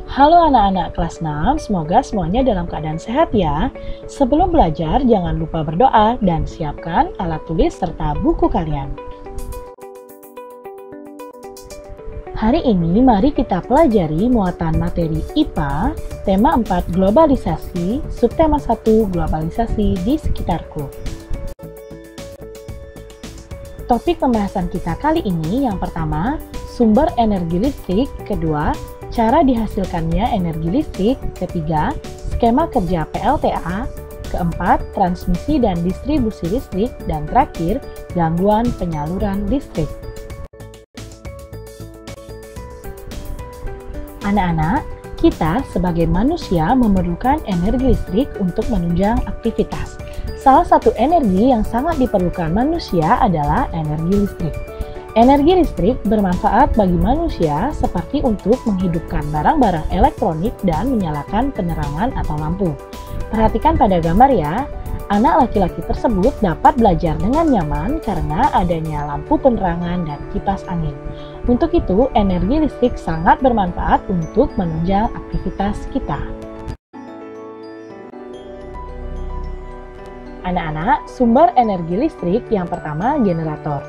Halo anak-anak kelas 6, semoga semuanya dalam keadaan sehat ya. Sebelum belajar, jangan lupa berdoa dan siapkan alat tulis serta buku kalian. Hari ini mari kita pelajari muatan materi IPA, tema 4 globalisasi, subtema 1 globalisasi di sekitarku. Topik pembahasan kita kali ini yang pertama, sumber energi listrik, kedua, cara dihasilkannya energi listrik, ketiga, skema kerja PLTA, keempat, transmisi dan distribusi listrik, dan terakhir, gangguan penyaluran listrik. Anak-anak, kita sebagai manusia memerlukan energi listrik untuk menunjang aktivitas. Salah satu energi yang sangat diperlukan manusia adalah energi listrik. Energi listrik bermanfaat bagi manusia seperti untuk menghidupkan barang-barang elektronik dan menyalakan penerangan atau lampu. Perhatikan pada gambar ya, anak laki-laki tersebut dapat belajar dengan nyaman karena adanya lampu penerangan dan kipas angin. Untuk itu, energi listrik sangat bermanfaat untuk menunjang aktivitas kita. Anak-anak, sumber energi listrik yang pertama generator.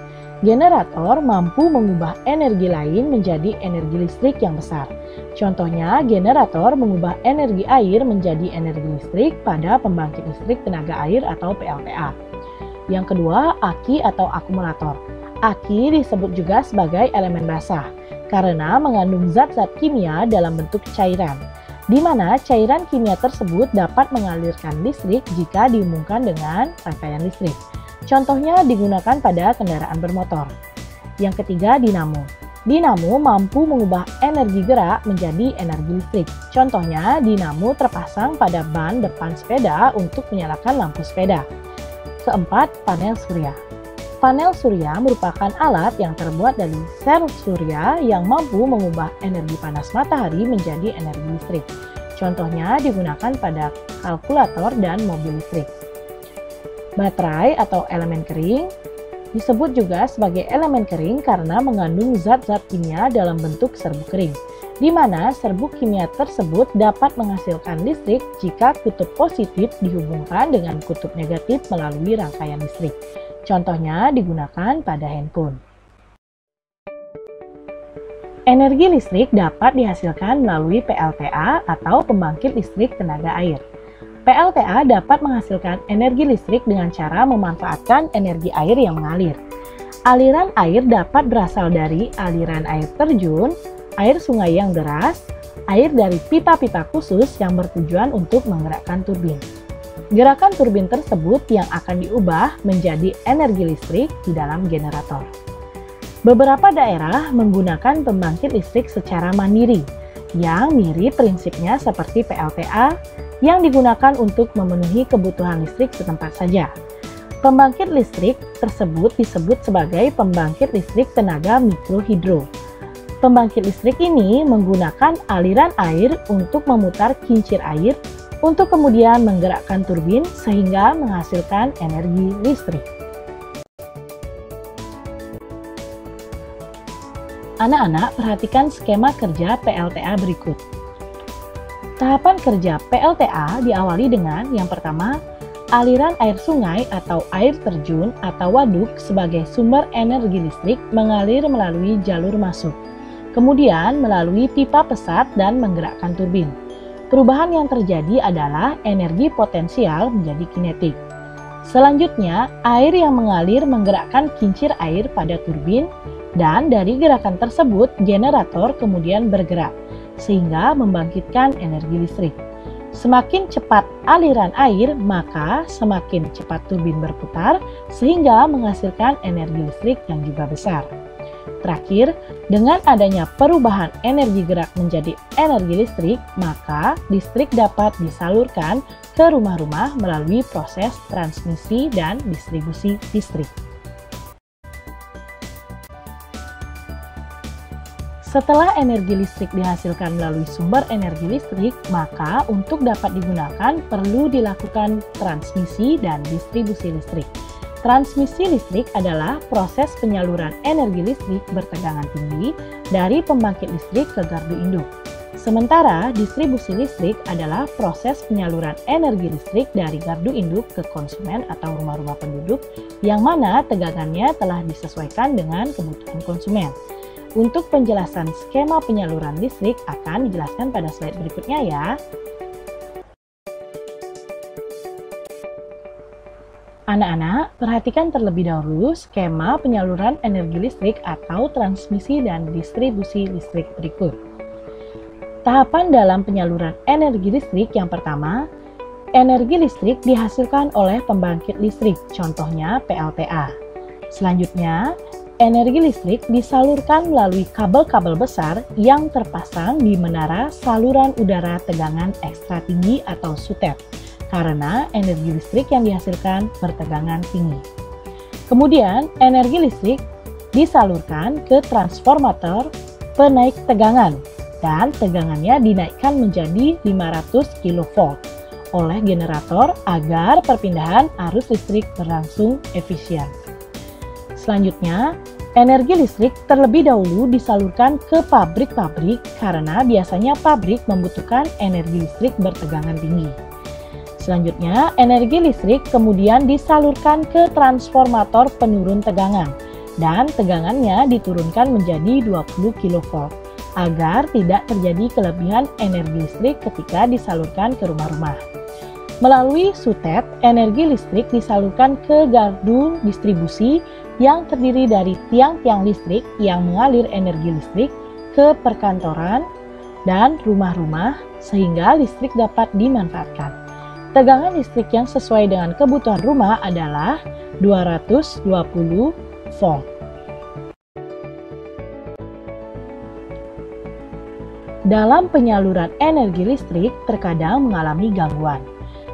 Generator mampu mengubah energi lain menjadi energi listrik yang besar. Contohnya, generator mengubah energi air menjadi energi listrik pada pembangkit listrik tenaga air atau PLTA. Yang kedua, aki atau akumulator. Aki disebut juga sebagai elemen basah karena mengandung zat-zat kimia dalam bentuk cairan, di mana cairan kimia tersebut dapat mengalirkan listrik jika dihubungkan dengan rangkaian listrik. Contohnya digunakan pada kendaraan bermotor. Yang ketiga, dinamo. Dinamo mampu mengubah energi gerak menjadi energi listrik. Contohnya, dinamo terpasang pada ban depan sepeda untuk menyalakan lampu sepeda. Keempat, panel surya. Panel surya merupakan alat yang terbuat dari sel surya yang mampu mengubah energi panas matahari menjadi energi listrik. Contohnya digunakan pada kalkulator dan mobil listrik. Baterai atau elemen kering disebut juga sebagai elemen kering karena mengandung zat-zat kimia dalam bentuk serbuk kering, di mana serbuk kimia tersebut dapat menghasilkan listrik jika kutub positif dihubungkan dengan kutub negatif melalui rangkaian listrik. Contohnya digunakan pada handphone. Energi listrik dapat dihasilkan melalui PLTA atau pembangkit listrik tenaga air. PLTA dapat menghasilkan energi listrik dengan cara memanfaatkan energi air yang mengalir. Aliran air dapat berasal dari aliran air terjun, air sungai yang deras, air dari pipa-pipa khusus yang bertujuan untuk menggerakkan turbin. Gerakan turbin tersebut yang akan diubah menjadi energi listrik di dalam generator. Beberapa daerah menggunakan pembangkit listrik secara mandiri, yang mirip prinsipnya seperti PLTA, yang digunakan untuk memenuhi kebutuhan listrik setempat saja. Pembangkit listrik tersebut disebut sebagai pembangkit listrik tenaga mikrohidro. Pembangkit listrik ini menggunakan aliran air untuk memutar kincir air untuk kemudian menggerakkan turbin sehingga menghasilkan energi listrik. Anak-anak, perhatikan skema kerja PLTA berikut. Tahapan kerja PLTA diawali dengan yang pertama, aliran air sungai atau air terjun atau waduk sebagai sumber energi listrik mengalir melalui jalur masuk, kemudian melalui pipa pesat dan menggerakkan turbin. Perubahan yang terjadi adalah energi potensial menjadi kinetik. Selanjutnya, air yang mengalir menggerakkan kincir air pada turbin, dan dari gerakan tersebut generator kemudian bergerak sehingga membangkitkan energi listrik. Semakin cepat aliran air, maka semakin cepat turbin berputar sehingga menghasilkan energi listrik yang juga besar. Terakhir, dengan adanya perubahan energi gerak menjadi energi listrik, maka listrik dapat disalurkan ke rumah-rumah melalui proses transmisi dan distribusi listrik. Setelah energi listrik dihasilkan melalui sumber energi listrik, maka untuk dapat digunakan perlu dilakukan transmisi dan distribusi listrik. Transmisi listrik adalah proses penyaluran energi listrik bertegangan tinggi dari pembangkit listrik ke gardu induk. Sementara distribusi listrik adalah proses penyaluran energi listrik dari gardu induk ke konsumen atau rumah-rumah penduduk yang mana tegangannya telah disesuaikan dengan kebutuhan konsumen. Untuk penjelasan skema penyaluran listrik akan dijelaskan pada slide berikutnya ya. Anak-anak, perhatikan terlebih dahulu skema penyaluran energi listrik atau transmisi dan distribusi listrik berikut. Tahapan dalam penyaluran energi listrik yang pertama, energi listrik dihasilkan oleh pembangkit listrik, contohnya PLTA. Selanjutnya, energi listrik disalurkan melalui kabel-kabel besar yang terpasang di menara saluran udara tegangan ekstra tinggi atau SUTEP, karena energi listrik yang dihasilkan bertegangan tinggi. Kemudian, energi listrik disalurkan ke transformator penaik tegangan dan tegangannya dinaikkan menjadi 500 kV oleh generator agar perpindahan arus listrik berlangsung efisien. Selanjutnya, energi listrik terlebih dahulu disalurkan ke pabrik-pabrik karena biasanya pabrik membutuhkan energi listrik bertegangan tinggi. Selanjutnya, energi listrik kemudian disalurkan ke transformator penurun tegangan dan tegangannya diturunkan menjadi 20 kV agar tidak terjadi kelebihan energi listrik ketika disalurkan ke rumah-rumah. Melalui SUTEP, energi listrik disalurkan ke gardu distribusi yang terdiri dari tiang-tiang listrik yang mengalir energi listrik ke perkantoran dan rumah-rumah sehingga listrik dapat dimanfaatkan. Tegangan listrik yang sesuai dengan kebutuhan rumah adalah 220 volt. Dalam penyaluran energi listrik terkadang mengalami gangguan.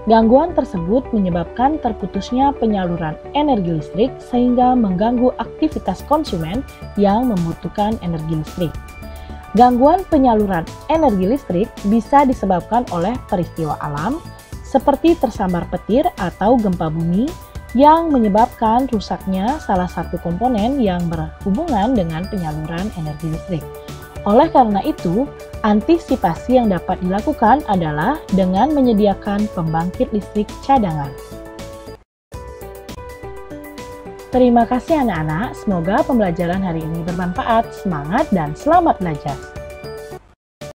Gangguan tersebut menyebabkan terputusnya penyaluran energi listrik sehingga mengganggu aktivitas konsumen yang membutuhkan energi listrik. Gangguan penyaluran energi listrik bisa disebabkan oleh peristiwa alam, seperti tersambar petir atau gempa bumi yang menyebabkan rusaknya salah satu komponen yang berhubungan dengan penyaluran energi listrik. Oleh karena itu, antisipasi yang dapat dilakukan adalah dengan menyediakan pembangkit listrik cadangan. Terima kasih anak-anak, semoga pembelajaran hari ini bermanfaat. Semangat dan selamat belajar!